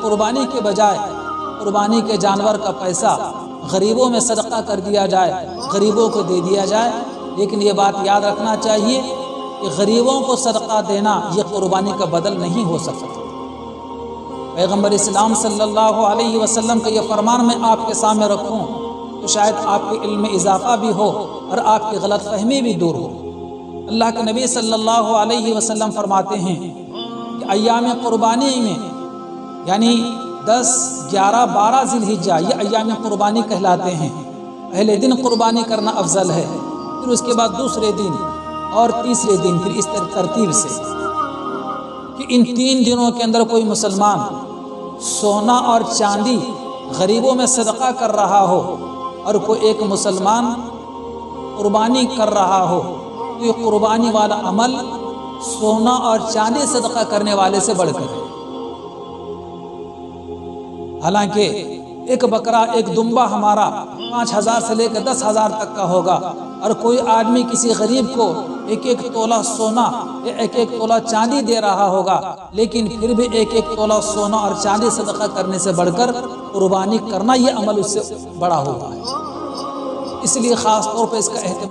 قربانی کے بجائے قربانی کے جانور کا پیسہ غریبوں میں صدقہ کر دیا جائے، غریبوں کو دے دیا جائے، لیکن یہ بات یاد رکھنا چاہیے کہ غریبوں کو صدقہ دینا یہ قربانی کا بدل نہیں ہو سکتا۔ پیغمبر اسلام صلی اللہ علیہ وسلم کا یہ فرمان میں آپ کے سامنے رکھوں تو شاید آپ کے علم میں اضافہ بھی ہو اور آپ کی غلط فہمی بھی دور ہو۔ اللہ کے نبی صلی اللہ علیہ وسلم فرماتے ہیں کہ ایام قربانی میں یعنی 10، 11، 12 ذی الحجہ یہ ایام قربانی کہلاتے ہیں۔ پہلے دن قربانی کرنا افضل ہے، پھر اس کے بعد دوسرے دن اور تیسرے دن، پھر اس ترتیب سے کہ ان 3 دنوں کے اندر کوئی مسلمان سونا اور چاندی غریبوں میں صدقہ کر رہا ہو اور کوئی ایک مسلمان قربانی کر رہا ہو تو یہ قربانی والا عمل سونا اور چاندی صدقہ کرنے والے سے بڑھ کر ہے۔ حالانکہ ایک بکرا، ایک دمبا ہمارا 5,000 سے لے کر 10,000 تک کا ہوگا، اور کوئی آدمی کسی غریب کو 1-1 تولہ سونا یا 1-1 تولہ چاندی دے رہا ہوگا، لیکن پھر بھی 1-1 تولہ سونا اور چاندی صدقہ کرنے سے بڑھ کر قربانی کرنا یہ عمل اس سے بڑا ہوتا ہے۔ اس لیے خاص طور پہ اس کا اہتمام